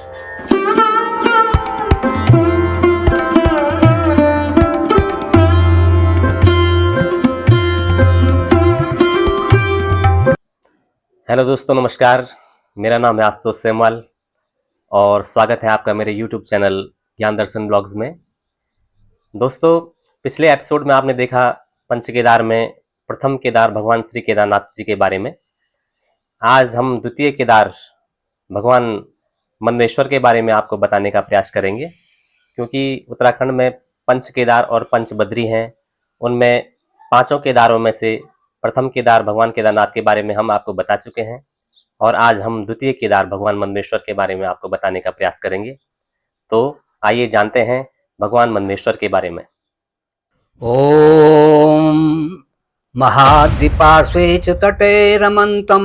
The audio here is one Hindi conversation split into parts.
हेलो दोस्तों, नमस्कार। मेरा नाम है आशुतोष सेमवाल और स्वागत है आपका मेरे YouTube चैनल ज्ञान दर्शन ब्लॉग्स में। दोस्तों, पिछले एपिसोड में आपने देखा पंच केदार में प्रथम केदार भगवान श्री केदारनाथ जी के बारे में। आज हम द्वितीय केदार भगवान मनमेश्वर के बारे में आपको बताने का प्रयास करेंगे, क्योंकि उत्तराखंड में पंच केदार और पंच बद्री हैं। उनमें पांचों केदारों में से प्रथम केदार भगवान केदारनाथ के बारे में हम आपको बता चुके हैं और आज हम द्वितीय केदार भगवान मनमेश्वर के बारे में आपको बताने का प्रयास करेंगे। तो आइए जानते हैं भगवान मनमेश्वर के बारे में। ओम महाद्विपार्श्वे च तटे रमन्तं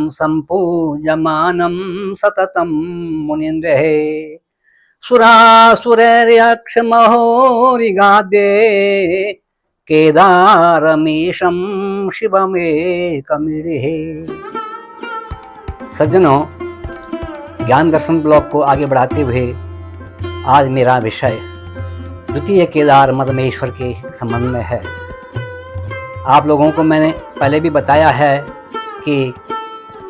सम्पूज्यमानं सततं मुनीन्द्रैः सुरासुरैर्यक्षमहोरिगाद्ये केदारमीशं शिवमेकमीडिः। सज्जनों, ज्ञान दर्शन ब्लॉग को आगे बढ़ाते हुए आज मेरा विषय द्वितीय केदार मदमेश्वर के संबंध में है। आप लोगों को मैंने पहले भी बताया है कि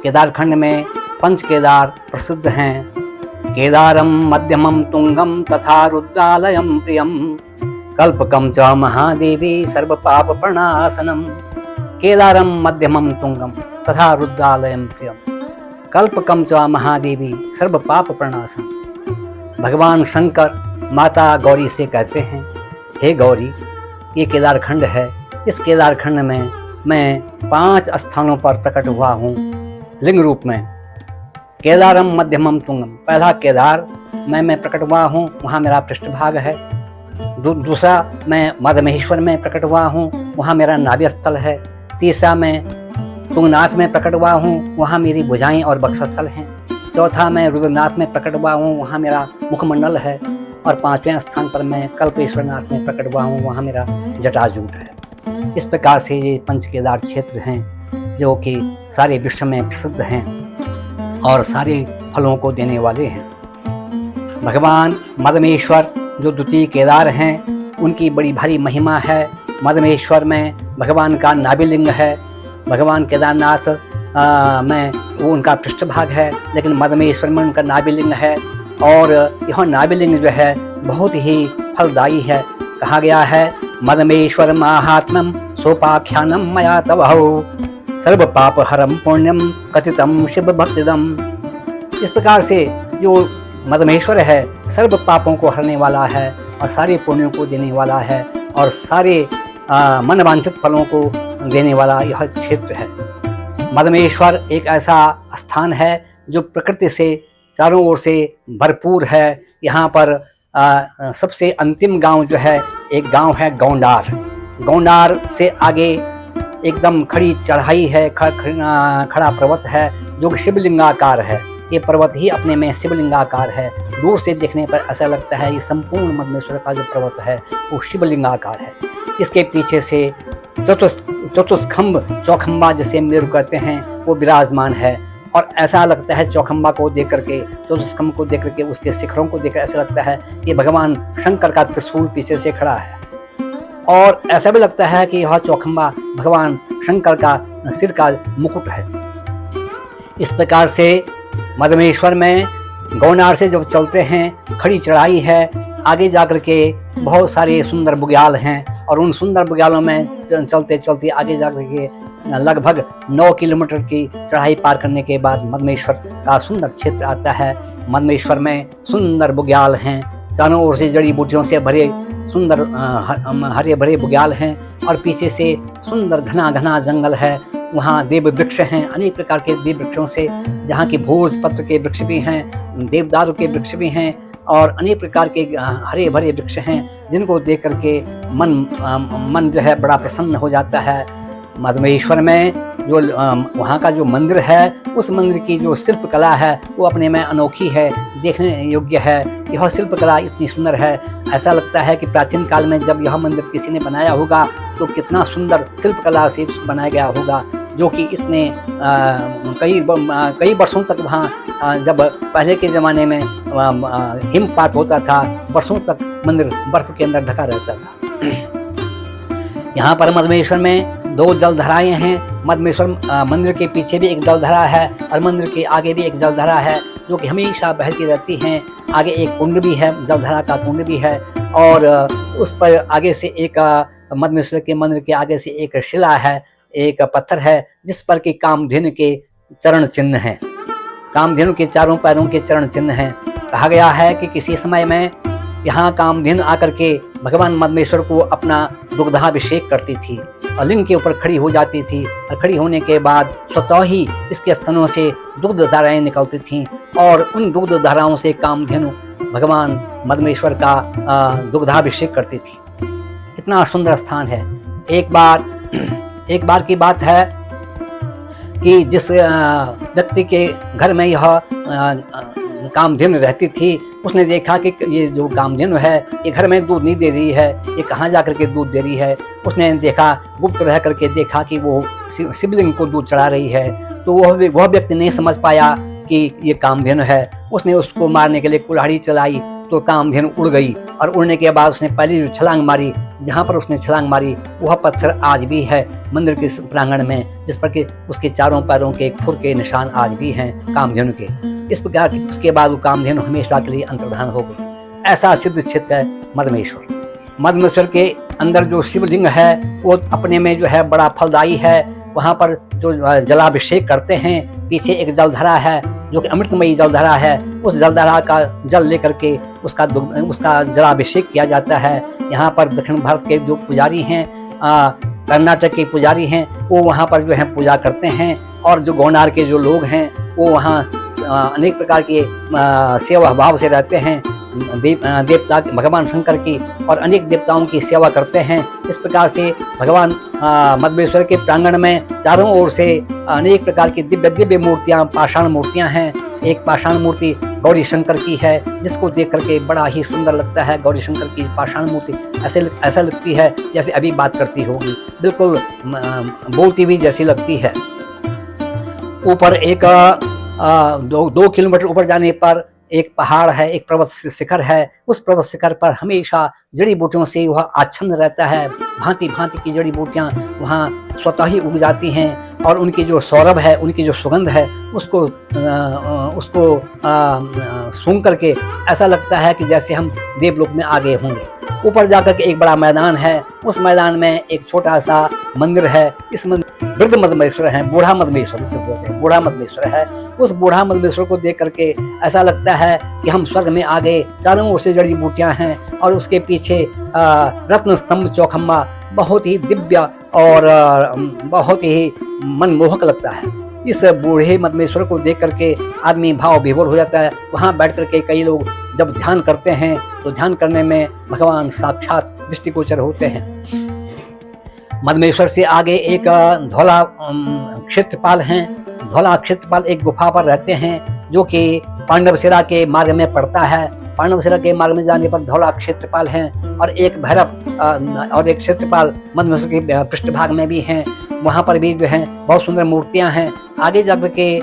केदारखंड में पंच केदार प्रसिद्ध हैं। केदारम मध्यमम तुंगम तथा रुद्रालयम प्रियम कल्पकम च महादेवी सर्व पाप प्रणाशनम। केदारम मध्यमम तुंगम तथा रुद्रालयम प्रियम कल्पकम च महादेवी सर्व पाप प्रणाशनम। भगवान शंकर माता गौरी से कहते हैं, हे गौरी, ये केदारखंड है। इस केदारखंड में मैं 5 स्थानों पर प्रकट हुआ हूँ लिंग रूप में। केदारम मध्यमम तुंगम, पहला केदार मैं प्रकट हुआ हूँ, वहाँ मेरा पृष्ठभाग है। दूसरा, मैं मदमेश्वर में प्रकट हुआ हूँ, वहाँ मेरा नाभि स्थल है। तीसरा, मैं तुंगनाथ में प्रकट हुआ हूँ, वहाँ मेरी भुजाएं और बक्षस्थल हैं। चौथा, मैं रुद्रनाथ में प्रकट हुआ हूँ, वहाँ मेरा मुखमंडल है। और 5वें स्थान पर मैं कल्पेश्वरनाथ में प्रकट हुआ हूँ, वहाँ मेरा जटाजूट है। इस प्रकार से ये पंच केदार क्षेत्र हैं जो कि सारे विश्व में प्रसिद्ध हैं और सारे फलों को देने वाले हैं। भगवान मदमेश्वर जो द्वितीय केदार हैं, उनकी बड़ी भारी महिमा है। मदमेश्वर में भगवान का नाभिलिंग है। भगवान केदारनाथ में वो उनका पृष्ठभाग है, लेकिन मदमेश्वर में उनका नाभिलिंग है। और यह नाभिलिंग जो है बहुत ही फलदायी है। कहा गया है, मदमेश्वर माहात्म्यम सोपाख्यानम मया तवहौ सर्व पाप हरम पुण्यम कथितम शिव भक्तिदम। इस प्रकार से जो मदमेश्वर है सर्व पापों को हरने वाला है और सारे पुण्यों को देने वाला है और सारे मनवांछित फलों को देने वाला यह क्षेत्र है। मदमेश्वर एक ऐसा स्थान है जो प्रकृति से चारों ओर से भरपूर है। यहाँ पर सबसे अंतिम गांव जो है, एक गांव है गौंडार। गौंडार से आगे एकदम खड़ी चढ़ाई है, खड़ा पर्वत है जो शिवलिंगाकार है। ये पर्वत ही अपने में शिवलिंगाकार है। दूर से देखने पर ऐसा लगता है ये संपूर्ण मदमेश्वर का जो पर्वत है वो शिवलिंगाकार है। इसके पीछे से चतुष्खंभ चौखंबा जिसे मेरु कहते हैं वो विराजमान है और ऐसा लगता है चौखंबा को देख करके, चतुष्खंभ को देख करके, उसके शिखरों को देख कर ऐसा लगता है ये भगवान शंकर का त्रिशूल पीछे से खड़ा है। और ऐसा भी लगता है कि यह चौखंबा भगवान शंकर का सिर का मुकुट है। इस प्रकार से मदमेश्वर में गौनार से जब चलते हैं, खड़ी चढ़ाई है, आगे जाकर के बहुत सारे सुंदर बुग्याल हैं और उन सुंदर बुग्यालों में चलते चलते आगे जाकर के लगभग 9 किलोमीटर की चढ़ाई पार करने के बाद मदमेश्वर का सुंदर क्षेत्र आता है। मदमेश्वर में सुंदर बुग्याल हैं, चारों ओर से जड़ी बूटियों से भरे सुंदर हरे भरे बुग्याल हैं और पीछे से सुंदर घना घना जंगल है। वहाँ देव वृक्ष हैं, अनेक प्रकार के देव वृक्षों से, जहाँ की भोज पत्र के वृक्ष भी हैं, देवदारू के वृक्ष भी हैं और अनेक प्रकार के हरे भरे वृक्ष हैं जिनको देख करके मन जो है बड़ा प्रसन्न हो जाता है। मदमेश्वर में जो वहाँ का जो मंदिर है, उस मंदिर की जो शिल्प कला है वो अपने में अनोखी है, देखने योग्य है। यह शिल्प कला इतनी सुंदर है, ऐसा लगता है कि प्राचीन काल में जब यह मंदिर किसी ने बनाया होगा तो कितना सुंदर शिल्प कला से बनाया गया होगा। जो कि इतने कई वर्षों तक वहाँ जब पहले के ज़माने में हिमपात होता था, वर्षों तक मंदिर बर्फ के अंदर ढका रहता था। यहाँ पर मधमेश्वर में 2 जलधाराएँ हैं। मधमेश्वर मंदिर के पीछे भी एक जलधारा है और मंदिर के आगे भी एक जलधारा है, जो कि हमेशा बहती रहती हैं। आगे एक कुंड भी है, जलधारा का कुंड भी है, और उस पर आगे से एक मधमेश्वर के मंदिर के आगे से एक शिला है, एक पत्थर है, जिस पर कि कामधेनु के चरण चिन्ह हैं। कामधेनु के चारों पैरों के चरण चिन्ह हैं। कहा गया है कि किसी समय में यहाँ कामधेनु आकर के भगवान मधमेश्वर को अपना दुग्धाभिषेक करती थी और लिंग के ऊपर खड़ी हो जाती थी, और खड़ी होने के बाद स्वतः ही इसके स्तनों से दुग्ध धाराएँ निकलती थीं, और उन दुग्ध धाराओं से कामधेनु भगवान मधमेश्वर का दुग्धाभिषेक करती थी। इतना सुंदर स्थान है। एक बार की बात है कि जिस व्यक्ति के घर में यह कामधेनु रहती थी, उसने देखा कि ये जो कामधेनु है ये घर में दूध नहीं दे रही है, ये कहाँ जा कर के दूध दे रही है। उसने देखा, गुप्त रह करके देखा कि वो शिवलिंग को दूध चढ़ा रही है। तो वह व्यक्ति नहीं समझ पाया कि ये कामधेनु है। उसने उसको मारने के लिए कुल्हाड़ी चलाई, तो कामधेनु उड़ गई, और उड़ने के बाद उसने पहली जो छलांग मारी, जहाँ पर उसने छलांग मारी वह पत्थर आज भी है मंदिर के प्रांगण में, जिस पर कि उसके चारों पैरों के खुर के निशान आज भी हैं कामधेनु के। इस प्रकार की उसके बाद वो कामधेनु हमेशा के लिए अंतर्धान हो गई। ऐसा सिद्ध क्षेत्र है मधमेश्वर। मधमेश्वर के अंदर जो शिवलिंग है वो अपने में जो है बड़ा फलदायी है। वहाँ पर जो जलाभिषेक करते हैं, पीछे एक जलधारा है जो कि अमृतमयी जलधारा है। उस जलधारा का जल लेकर के उसका जलाभिषेक किया जाता है। यहाँ पर दक्षिण भारत के जो पुजारी हैं, कर्नाटक के पुजारी हैं, वो वहाँ पर जो है पूजा करते हैं, और जो गौनार के जो लोग हैं वो वहाँ अनेक प्रकार के सेवा भाव से रहते हैं। देवता भगवान शंकर की और अनेक देवताओं की सेवा करते हैं। इस प्रकार से भगवान मधमेश्वर के प्रांगण में चारों ओर से अनेक प्रकार की दिव्य दिव्य मूर्तियाँ, पाषाण मूर्तियाँ हैं। एक पाषाण मूर्ति गौरी शंकर की है, जिसको देख करके बड़ा ही सुंदर लगता है। गौरी शंकर की पाषाण मूर्ति ऐसा लगती है जैसे अभी बात करती होगी, बिल्कुल बोलती भी जैसी लगती है। ऊपर एक 2 किलोमीटर ऊपर जाने पर एक पहाड़ है, एक पर्वत शिखर है। उस पर्वत शिखर पर हमेशा जड़ी बूटियों से वह आच्छन्न रहता है। भांति भांति की जड़ी बूटियाँ वहाँ स्वतः ही उग जाती हैं, और उनकी जो सौरभ है, उनकी जो सुगंध है, उसको सूंघ करके ऐसा लगता है कि जैसे हम देवलोक में आ गए होंगे। ऊपर जाकर के एक बड़ा मैदान है। उस मैदान में एक छोटा सा मंदिर है। इस मंदिर वृद्ध मधमेश्वर है, बूढ़ा मधमेश्वर जिसे बोलते हैं, बूढ़ा मधमेश्वर है। उस बूढ़ा मधमेश्वर को देख करके ऐसा लगता है कि हम स्वर्ग में आ गए। चारों ओर से जड़ी बूटियां हैं, और उसके पीछे रत्न स्तंभ चौखम्बा बहुत ही दिव्य और बहुत ही मनमोहक लगता है। इस बूढ़े मधमेश्वर को देख करके आदमी भाव विभोर हो जाता है। वहाँ बैठ करके कई लोग जब ध्यान करते हैं तो ध्यान करने में भगवान साक्षात दृष्टिगोचर होते हैं। मधमेश्वर से आगे एक धौला क्षेत्रपाल हैं। धौला क्षेत्रपाल एक गुफा पर रहते हैं, जो कि पांडवशिला के मार्ग में पड़ता है। पांडवशिला के मार्ग में जाने पर धौला क्षेत्रपाल हैं, और एक भैरव और एक क्षेत्रपाल मधमेश्वर के पृष्ठभाग में भी हैं। वहाँ पर भी जो है बहुत सुंदर मूर्तियाँ हैं। आगे जाकर के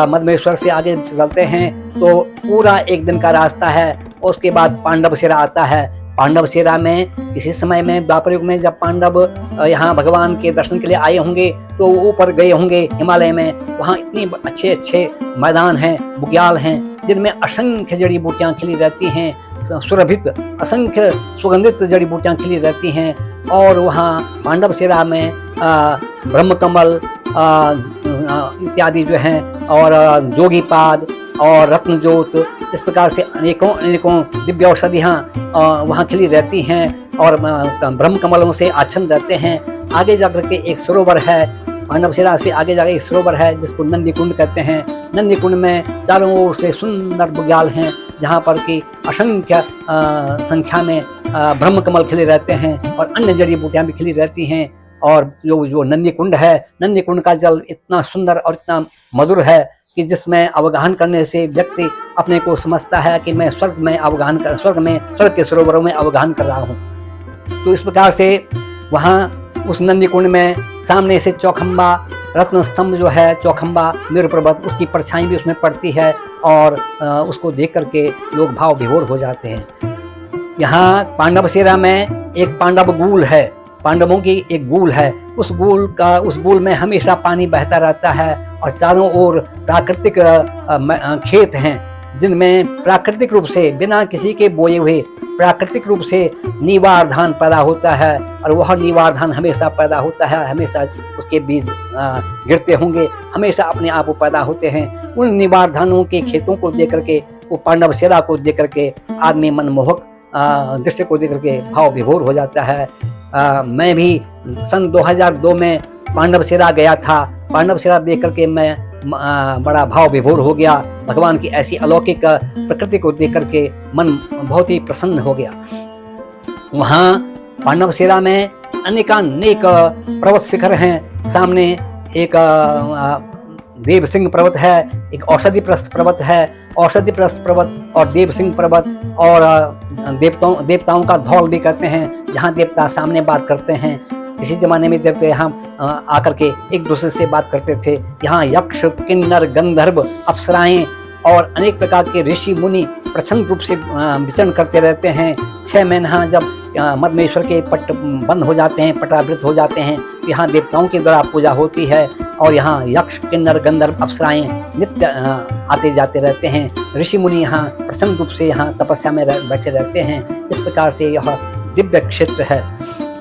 मधमेश्वर से आगे चलते हैं तो पूरा एक दिन का रास्ता है। उसके बाद पांडवशिला आता है। पांडवशिला में किसी समय में द्वापर युग में जब पांडव यहाँ भगवान के दर्शन के लिए आए होंगे तो ऊपर गए होंगे हिमालय में। वहाँ इतने अच्छे अच्छे मैदान हैं, बुग्याल हैं, जिनमें असंख्य जड़ी बूटियाँ खिली रहती हैं, सुरभित असंख्य सुगंधित जड़ी बूटियाँ खिली रहती हैं। और वहाँ पांडवशिला में ब्रह्मकमल इत्यादि जो हैं, और जोगीपाद और रत्नजोत, इस प्रकार से अनेकों दिव्य औषधियाँ वहाँ खिली रहती हैं, और ब्रह्म कमलों से आच्छन्न रहते हैं। आगे जाकर के एक सरोवर है। पांडवशिला से आगे जाकर एक सरोवर है जिसको नंदी कुंड कहते हैं। नंदी कुंड में चारों ओर से सुंदर बुग्याल हैं, जहाँ पर कि असंख्य संख्या में ब्रह्म कमल खिले रहते हैं, और अन्य जड़ी बूटियाँ भी खिली रहती हैं। और जो नंदी कुंड है, नंदी कुंड का जल इतना सुंदर और इतना मधुर है कि जिसमें अवगाहन करने से व्यक्ति अपने को समझता है कि मैं स्वर्ग के सरोवरों में अवगाहन कर रहा हूँ। तो इस प्रकार से वहाँ उस नंदी कुंड में सामने से चौखम्बा रत्न स्तंभ जो है चौखंबा मेरु पर्वत, उसकी परछाई भी उसमें पड़ती है और उसको देख करके लोग भाव विभोर हो जाते हैं। यहाँ पांडव सेरा में एक पांडव गूल है, पांडवों की एक गूल है। उस गूल में हमेशा पानी बहता रहता है और चारों ओर प्राकृतिक खेत हैं, जिनमें प्राकृतिक रूप से बिना किसी के बोए हुए प्राकृतिक रूप से नीवार धान पैदा होता है और वह नीवार धान हमेशा पैदा होता है, हमेशा उसके बीज गिरते होंगे, हमेशा अपने आप वो पैदा होते हैं। उन नीवार धानों के खेतों को देख करके, वो पांडव सेरा को देख करके आदमी मनमोहक दृश्य को देख करके भाव विभोर हो जाता है। मैं भी सन 2002 में पांडव सेरा गया था। पांडव सेरा देख करके मैं बड़ा भाव विभोर हो गया। भगवान की ऐसी अलौकिक प्रकृति को देख करके मन बहुत ही प्रसन्न हो गया। वहाँ पांडव सेरा में अनेकानेक पर्वत शिखर हैं। सामने एक देव सिंह पर्वत है, एक औषधि प्रस्थ पर्वत है, औषधि प्रस्थ पर्वत और देव सिंह पर्वत, और देवताओं का धौल भी कहते हैं, जहाँ देवता सामने बात करते हैं। किसी जमाने में देवता यहाँ आकर के एक दूसरे से बात करते थे। यहाँ यक्ष, किन्नर, गंधर्व, अप्सराएं और अनेक प्रकार के ऋषि मुनि प्रचंड रूप से विचरण करते रहते हैं। 6 महीना जब मदमेश्वर के पट बंद हो जाते हैं, पटावृत हो जाते हैं, यहाँ देवताओं के द्वारा पूजा होती है और यहाँ यक्ष, किन्नर, गंधर्व, अप्सराएं नित्य आते जाते रहते हैं। ऋषि मुनि यहाँ प्रचंड रूप से यहाँ तपस्या में बैठे रहते हैं। इस प्रकार से यह दिव्य क्षेत्र है।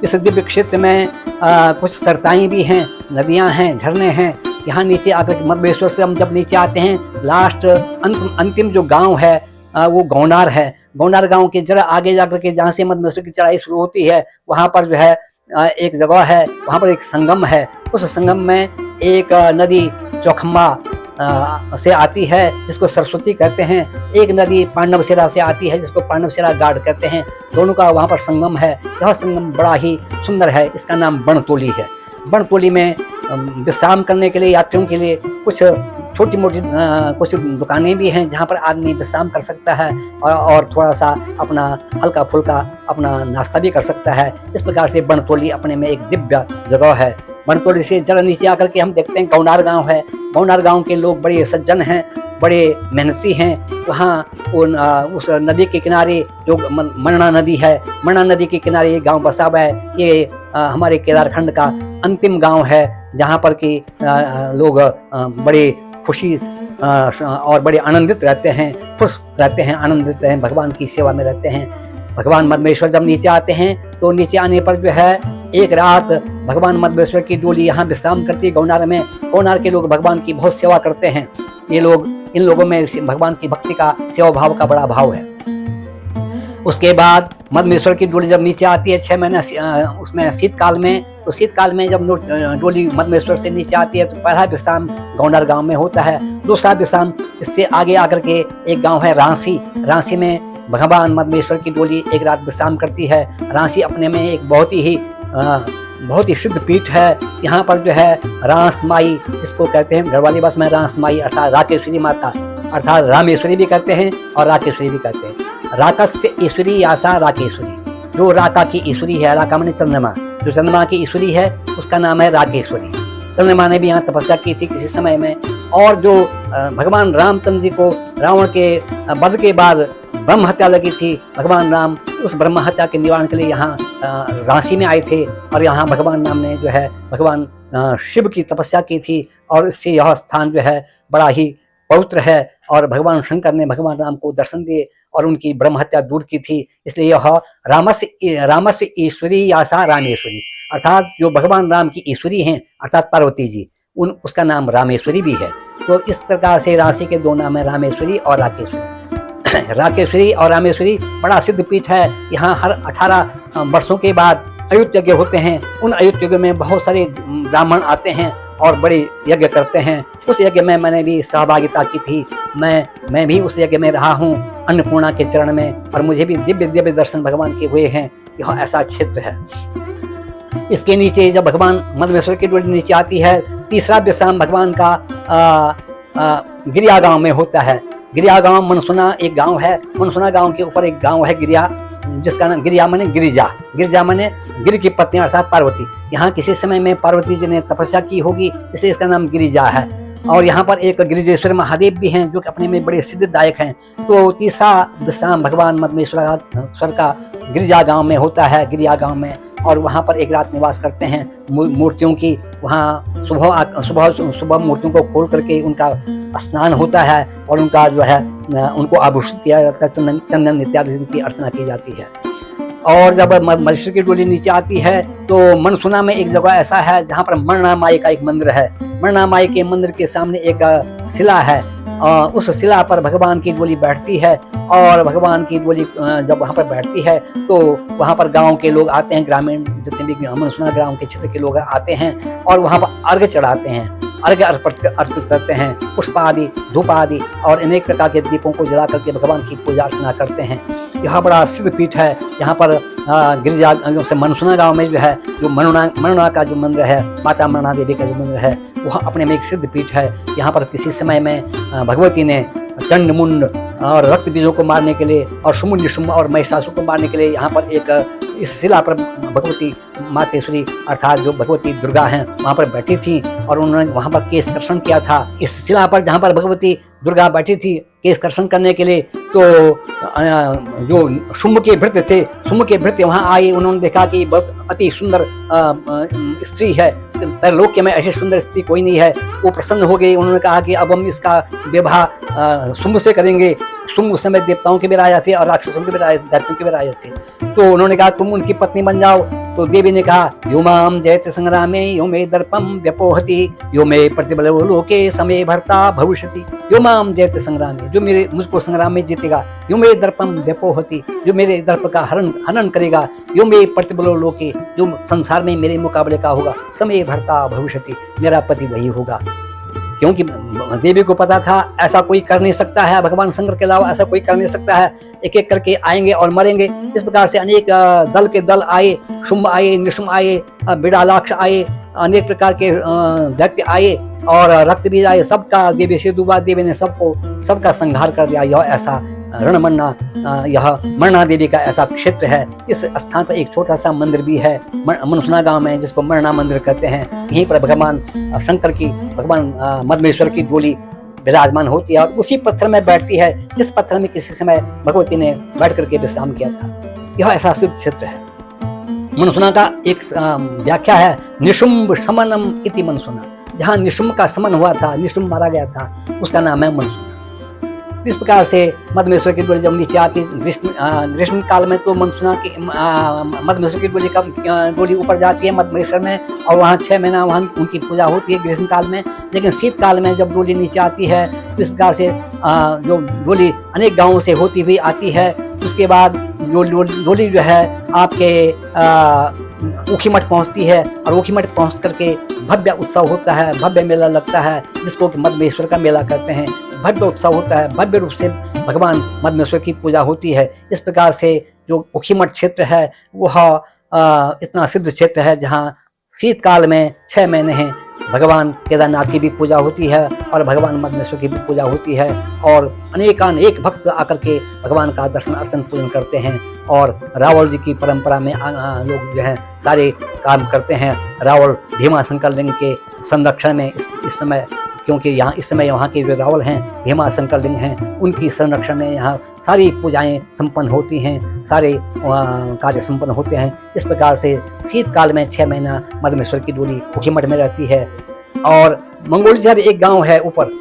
इस दिव्य क्षेत्र में कुछ सरताएं भी हैं, नदियां हैं, झरने हैं। यहाँ नीचे आकर मदमेश्वर से हम जब नीचे आते हैं, लास्ट अंतिम जो गांव है वो गौनार है। गौनार गांव के जरा आगे जाकर के जहाँ से मदमेश्वर की चढ़ाई शुरू होती है, वहाँ पर जो है एक जगह है, वहाँ पर एक संगम है। उस संगम में एक नदी चौखंबा से आती है, जिसको सरस्वती कहते हैं। एक नदी पांडव सेरा से आती है, जिसको पांडव सेरा घाट कहते हैं। दोनों का वहाँ पर संगम है। यह संगम बड़ा ही सुंदर है। इसका नाम बनतोली है। बनतोली में विश्राम करने के लिए, यात्रियों के लिए कुछ छोटी मोटी कुछ दुकानें भी हैं, जहाँ पर आदमी विश्राम कर सकता है और थोड़ा सा अपना हल्का फुल्का अपना नाश्ता भी कर सकता है। इस प्रकार से बनतोली अपने में एक दिव्य जगह है। बनतोली से जरा नीचे आकर के हम देखते हैं गौनार गांव है। गौनार गांव के लोग बड़े सज्जन हैं, बड़े मेहनती हैं। वहाँ उस नदी के किनारे जो मरना नदी है, मरना नदी के किनारे ये गांव बसा हुआ है। ये हमारे केदारखंड का अंतिम गांव है, जहाँ पर कि लोग बड़े खुशी और बड़े आनंदित रहते हैं, खुश रहते हैं, आनंदित रहते हैं, भगवान की सेवा में रहते हैं। भगवान मदमेश्वर जब नीचे आते हैं तो नीचे आने पर जो है एक रात भगवान मदमेश्वर की डोली यहाँ विश्राम करती है गौनार में। गौनार के लोग भगवान की बहुत सेवा करते हैं। इन लोगों में भगवान की भक्ति का, सेवा भाव का बड़ा भाव है। उसके बाद मदमेश्वर की डोली जब नीचे आती है 6 महीने उसमें शीतकाल में, तो शीतकाल में जब डोली मदमेश्वर से नीचे आती है तो पहला विश्राम गौनार गांव में होता है। दूसरा विश्राम इससे आगे आकर के एक गांव है रांसी। रांसी में भगवान मदमेश्वर की डोली एक रात विश्राम करती है। रांसी अपने में एक बहुत ही सिद्ध पीठ है। यहाँ पर जो है रांस माई, जिसको कहते हैं घरवाली बस में रांस माई अर्थात राकेश्वरी माता, अर्थात रामेश्वरी भी कहते हैं और राकेश्वरी भी कहते हैं। राकस्य ईश्वरी आशा राकेश्वरी, जो राका की ईश्वरी है, राका माने चंद्रमा, जो चंद्रमा की ईश्वरी है उसका नाम है राकेश्वरी। चंद्रमा ने भी यहाँ तपस्या की थी किसी समय में। और जो भगवान रामचंद्र जी को रावण के वध के बाद ब्रह्म हत्या लगी थी, भगवान राम उस ब्रह्म हत्या के निवारण के लिए यहाँ रांसी में आए थे और यहाँ भगवान राम ने जो है भगवान शिव की तपस्या की थी और इससे यह स्थान जो है बड़ा ही पवित्र है। और भगवान शंकर ने भगवान राम को दर्शन दिए और उनकी ब्रह्म हत्या दूर की थी। इसलिए यह रामस्य ईश्वरी आशा रामेश्वरी, अर्थात जो भगवान राम की ईश्वरी हैं अर्थात पार्वती जी, उसका नाम रामेश्वरी भी है। तो इस प्रकार से राशि के 2 नाम है, रामेश्वरी और राकेश्वरी। राकेश्वरी और रामेश्वरी बड़ा सिद्ध पीठ है। यहाँ हर 18 वर्षों के बाद अयुत यज्ञ होते हैं। उन अयुत यज्ञ में बहुत सारे ब्राह्मण आते हैं और बड़े यज्ञ करते हैं। उस यज्ञ में मैंने भी सहभागिता की थी। मैं भी उस यज्ञ में रहा हूँ अन्नपूर्णा के चरण में, और मुझे भी दिव्य दिव्य दर्शन भगवान के हुए हैं। यह ऐसा क्षेत्र है। इसके नीचे जब भगवान मदमेश्वर की डोली नीचे आती है, तीसरा विश्राम भगवान का गिरिया गांव में होता है। गिरिया गांव मनसुना एक गांव है। मनसुना गांव के ऊपर एक गांव है गिरिया। जिसका नाम गिरिया माने गिरिजा, गिरिजा माने गिरि की पत्नी अर्थात पार्वती। यहाँ किसी समय में पार्वती जी ने तपस्या की होगी, इसलिए इसका नाम गिरिजा है। और यहाँ पर एक गिरिजेश्वर महादेव भी हैं जो कि अपने में बड़े सिद्धिदायक हैं। तो तीसरा विश्राम भगवान मदमेश्वर का गिरिजा गांव में होता है, गिरिया गांव में, और वहाँ पर एक रात निवास करते हैं मूर्तियों की। वहाँ सुबह मूर्तियों को खोल करके उनका स्नान होता है और उनका जो है उनको आभूषित किया जाता है, चंदन इत्यादि की अर्चना की जाती है। और जब मदमेश्वर की डोली नीचे आती है तो मनसुना में एक जगह ऐसा है जहाँ पर मरना माई का एक मंदिर है। मरना माई के मंदिर के सामने एक शिला है, उस शिला पर भगवान की डोली बैठती है। और भगवान की डोली जब वहाँ पर बैठती है तो वहाँ पर गांव के लोग आते हैं, ग्रामीण जितने भी मनसुना ग्राम के क्षेत्र के लोग आते हैं और वहाँ पर अर्घ्य चढ़ाते हैं, अर्घ्य अर्पित करते हैं, पुष्प आदि, धूप आदि और अनेक प्रकार के दीपों को जला करके भगवान की पूजा अर्चना करते हैं। यहाँ बड़ा सिद्ध पीठ है। यहाँ पर गिरिजा से मनसुना गांव में जो है जो मरुणा का जो मंदिर है, माता मरुणा देवी का जो मंदिर है, वह अपने में एक सिद्ध पीठ है। यहाँ पर किसी समय में भगवती ने चंड मुंड और रक्त बीजों को मारने के लिए और शुम्भ निशुम्भ और महिषासुर को मारने के लिए यहाँ पर एक इस शिला पर भगवती मातेश्वरी अर्थात जो भगवती दुर्गा हैं वहाँ पर बैठी थी और उन्होंने वहाँ पर केश कर्षण किया था। इस शिला पर जहाँ पर भगवती दुर्गा बैठी थी केश कर्षण करने के लिए, तो जो शुम्भ के भृत्य थे, शुम्भ के भृत्य वहाँ आए। उन्होंने देखा कि बहुत अति सुंदर स्त्री है, त्रैलोक्य में ऐसी सुंदर स्त्री कोई नहीं है। वो प्रसन्न हो गई। उन्होंने कहा कि अब हम इसका विवाह शुम्भ से करेंगे। शुम्भ उस समय देवताओं के भी राजा थे और राक्षसों के भी दैत्यों के भी राजा थे। तो उन्होंने कहा तुम उनकी पत्नी बन जाओ। तो देवी ने कहा यो माम जयते संग्रामे यो मे दर्पम व्यपोहति यो मे प्रतिबलो लोके समय भर्ता भविष्यति। यो माम जयते संग्रामे, जो मेरे मुझको संग्राम में जीतेगा, यो मे दर्पम व्यपोहति, जो मेरे दर्प का हनन करेगा, यो मे प्रतिबलो लोके, जो संसार में मेरे मुकाबले का होगा, समय भर्ता भविष्यति, मेरा पति वही होगा। क्योंकि देवी को पता था ऐसा कोई कर नहीं सकता है, भगवान शंकर के अलावा ऐसा कोई कर नहीं सकता है, एक एक करके आएंगे और मरेंगे। इस प्रकार से अनेक दल के दल आए, शुम्भ आए, निशुम्भ आए, बिड़ालाक्ष आए, अनेक प्रकार के दैत्य आए और रक्त बीज आए। सबका देवी से दुबा देवी ने सबका संहार कर दिया। यह ऐसा रणमन्ना, यह मरना देवी का ऐसा क्षेत्र है। इस स्थान पर एक छोटा सा मंदिर भी है मनसुना गांव में, जिसको मरना मंदिर कहते हैं। यहीं पर भगवान शंकर की, भगवान मदमेश्वर की डोली विराजमान होती है और उसी पत्थर में बैठती है जिस पत्थर में किसी समय भगवती ने बैठ करके विश्राम किया था। यह ऐसा सिद्ध क्षेत्र है। मनसुना का एक व्याख्या है निशुम्भ शमनम इति मनसुना। जहाँ निशुम्भ का समन हुआ था, निशुम्भ मारा गया था, उसका नाम है मनसुना। इस प्रकार से मदमेश्वर की डोली जब नीचे आती, ग्रीष्म काल में तो मनसुना की मदमेश्वर की डोली ऊपर जाती है मदमेश्वर में और वहाँ 6 महीना वहाँ उनकी पूजा होती है ग्रीष्म काल में। लेकिन शीतकाल में जब डोली नीचे आती है तो इस प्रकार से जो डोली अनेक गांवों से होती हुई आती है, उसके बाद डोली जो है आपके ऊखीमठ पहुँचती है और ऊखीमठ पहुँच करके भव्य उत्सव होता है, भव्य मेला लगता है जिसको कि मदमेश्वर का मेला कहते हैं। भव्य उत्सव होता है, भव्य रूप से भगवान मदमेश्वर की पूजा होती है। इस प्रकार से जो ऊखीमठ क्षेत्र है वह इतना सिद्ध क्षेत्र है जहाँ शीतकाल में 6 महीने हैं भगवान केदारनाथ की भी पूजा होती है और भगवान मदमेश्वर की भी पूजा होती है और अनेकानेक भक्त आकर के भगवान का दर्शन अर्चन पूजन करते हैं। और रावल जी की परंपरा में लोग जो हैं सारे काम करते हैं। रावल भीमाशंकर लिंग के संरक्षण में इस समय, क्योंकि यहाँ इस समय वहाँ के जो रावल हैं भीमाशंकर लिंग हैं, उनकी संरक्षण में यहाँ सारी पूजाएं संपन्न होती हैं, सारे कार्य संपन्न होते हैं। इस प्रकार से शीतकाल में 6 महीना मदमेश्वर की डोली ऊखीमठ में रहती है। और मंगोलचारी एक गांव है ऊपर,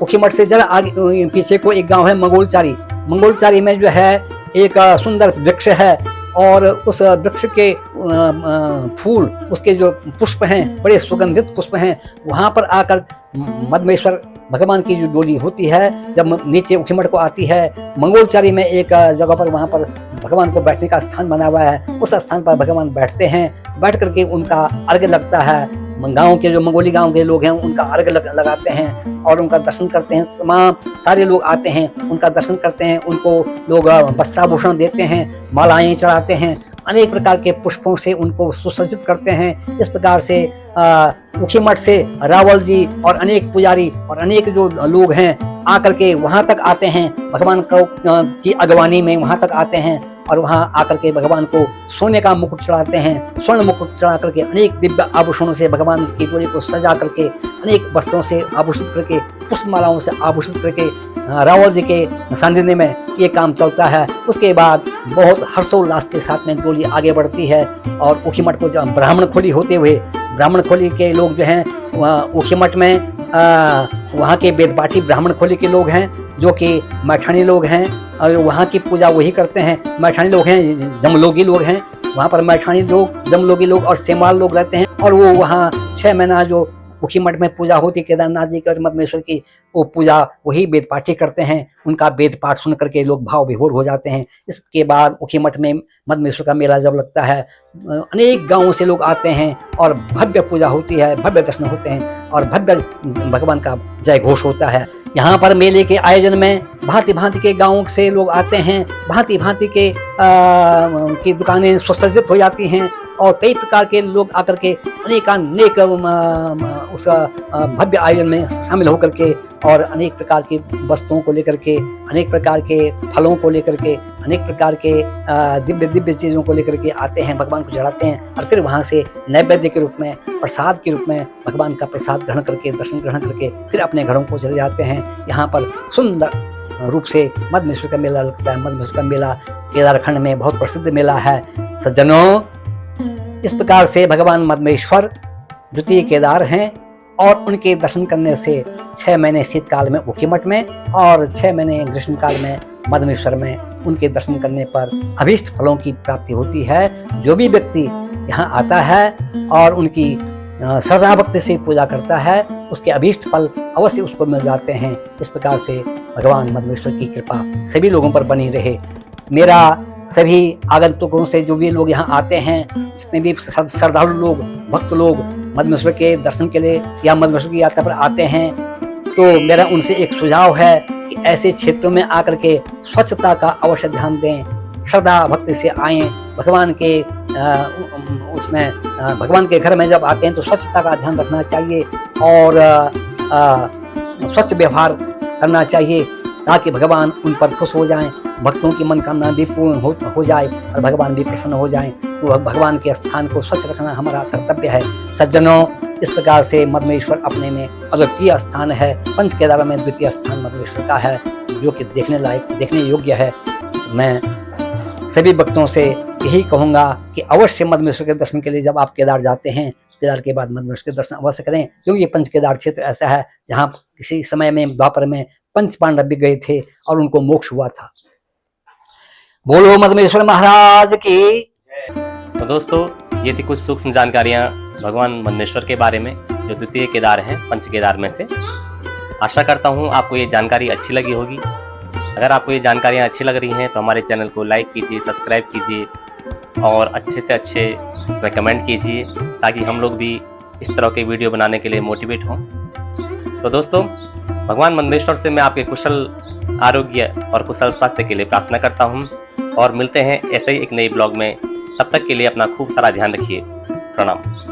ऊखीमठ से जरा आगे पीछे को एक गांव है मंगोलचारी। मंगोलचारी में जो है एक सुंदर वृक्ष है और उस वृक्ष के फूल, उसके जो पुष्प हैं बड़े सुगंधित पुष्प हैं। वहाँ पर आकर मदमेश्वर भगवान की जो डोली होती है जब नीचे ऊखीमठ को आती है, मंगोलचारी में एक जगह पर वहाँ पर भगवान को बैठने का स्थान बना हुआ है। उस स्थान पर भगवान बैठते हैं, बैठ करके उनका अर्घ्य लगता है। गाँव के जो मंगोली गांव के लोग हैं उनका अर्घ्य लगाते हैं और उनका दर्शन करते हैं। तमाम सारे लोग आते हैं, उनका दर्शन करते हैं, उनको लोग वस्त्राभूषण देते हैं, मालाएं चढ़ाते हैं, अनेक प्रकार के पुष्पों से उनको सुसज्जित करते हैं। इस प्रकार से ऊखीमठ से रावल जी और अनेक पुजारी और अनेक जो लोग हैं आकर के वहाँ तक आते हैं, भगवान की अगवानी में वहाँ तक आते हैं और वहाँ आकर के भगवान को सोने का मुकुट चढ़ाते हैं। स्वर्ण मुकुट चढ़ा करके अनेक दिव्य आभूषणों से भगवान की डोली को सजा करके, अनेक वस्त्रों से आभूषित करके, पुष्पमालाओं से आभूषित करके रावल जी के सानिध्य में ये काम चलता है। उसके बाद बहुत हर्षोल्लास के साथ में डोली आगे बढ़ती है और ऊखीमठ को जब ब्राह्मण खोली होते हुए, ब्राह्मण खोली के लोग जो हैं ऊखीमठ में वहाँ के वेदपाठी ब्राह्मण खोली के लोग हैं जो कि मैठानी लोग हैं और वहाँ की पूजा वही करते हैं। मैठानी लोग हैं, जमलोगी लोग हैं, वहाँ पर मैठानी लोग, जमलोगी लोग और सेमाल लोग रहते हैं और वो वहाँ 6 महीना जो ऊखीमठ में पूजा होती केदारनाथ जी की और मदमेश्वर की, वो पूजा वही वेदपाठी करते हैं। उनका वेद पाठ सुन करके लोग भाव विभोर हो जाते हैं। इसके बाद ऊखीमठ में मदमेश्वर का मेला जब लगता है, अनेक गांवों से लोग आते हैं और भव्य पूजा होती है, भव्य दर्शन होते हैं और भव्य भगवान का जय घोष होता है। यहाँ पर मेले के आयोजन में भांति भांति के गांवों से लोग आते हैं, भांति भांति के की दुकानें सुसज्जित हो जाती हैं और कई प्रकार के लोग आकर के अनेक उस भव्य आयोजन में शामिल होकर के और अनेक प्रकार की वस्तुओं को लेकर के, अनेक प्रकार के फलों को लेकर के, अनेक प्रकार के दिव्य दिव्य चीज़ों को लेकर के आते हैं, भगवान को चढ़ाते हैं और फिर वहाँ से नैवेद्य के रूप में, प्रसाद के रूप में भगवान का प्रसाद ग्रहण करके, दर्शन ग्रहण करके फिर अपने घरों को चले जाते हैं। यहाँ पर सुंदर रूप से मदमेश्वर का मेला लगता है। मदमेश्वर का मेला केदारखंड में बहुत प्रसिद्ध मेला है। सज्जनों, इस प्रकार से भगवान मदमेश्वर द्वितीय केदार हैं और उनके दर्शन करने से 6 महीने शीतकाल में ऊखीमठ में और 6 महीने ग्रीष्मकाल में मदमेश्वर में उनके दर्शन करने पर अभीष्ट फलों की प्राप्ति होती है। जो भी व्यक्ति यहाँ आता है और उनकी श्रद्धा भक्ति से पूजा करता है, उसके अभीष्ट फल अवश्य उसको मिल जाते हैं। इस प्रकार से भगवान मदमेश्वर की कृपा सभी लोगों पर बनी रहे। मेरा सभी आगंतुकों से, जो भी लोग यहाँ आते हैं, जितने भी श्रद्धालु लोग, भक्त लोग मदमेश्वर के दर्शन के लिए या मदमेश्वर की यात्रा पर आते हैं, तो मेरा उनसे एक सुझाव है कि ऐसे क्षेत्रों में आकर के स्वच्छता का अवश्य ध्यान दें, श्रद्धा भक्ति से आएँ। भगवान के भगवान के घर में जब आते हैं तो स्वच्छता का ध्यान रखना चाहिए और स्वच्छ व्यवहार करना चाहिए ताकि भगवान उन पर खुश हो जाएं, भक्तों की मनोकामना भी पूर्ण हो जाए और भगवान भी प्रसन्न हो जाएं। तो भगवान के स्थान को स्वच्छ रखना हमारा कर्तव्य है। सज्जनों, इस प्रकार से मदमेश्वर अपने में अद्वितीय स्थान है। पंच केदारों में द्वितीय स्थान मदमेश्वर का है, जो कि देखने लायक, देखने योग्य है। मैं सभी भक्तों से यही कहूँगा कि अवश्य मदमेश्वर के दर्शन के लिए जब आप केदार जाते हैं, केदार के बाद मदमेश्वर के दर्शन अवश्य करें, क्योंकि ये पंच केदार क्षेत्र ऐसा है जहाँ किसी समय में द्वापर में पंच पांडव भी गए थे और उनको मोक्ष हुआ था। बोलो मदमेश्वर महाराज की। तो दोस्तों, ये थी कुछ सूक्ष्म जानकारियाँ भगवान मदमेश्वर के बारे में, जो द्वितीय केदार हैं पंच केदार में से। आशा करता हूँ आपको ये जानकारी अच्छी लगी होगी। अगर आपको ये जानकारियाँ अच्छी लग रही हैं तो हमारे चैनल को लाइक कीजिए, सब्सक्राइब कीजिए और अच्छे से अच्छे इसमें कमेंट कीजिए, ताकि हम लोग भी इस तरह के वीडियो बनाने के लिए मोटिवेट हों। तो दोस्तों, भगवान मदमेश्वर से मैं आपके कुशल आरोग्य और कुशल स्वास्थ्य के लिए प्रार्थना करता हूँ और मिलते हैं ऐसे ही एक नई ब्लॉग में। तब तक के लिए अपना खूब सारा ध्यान रखिए। प्रणाम।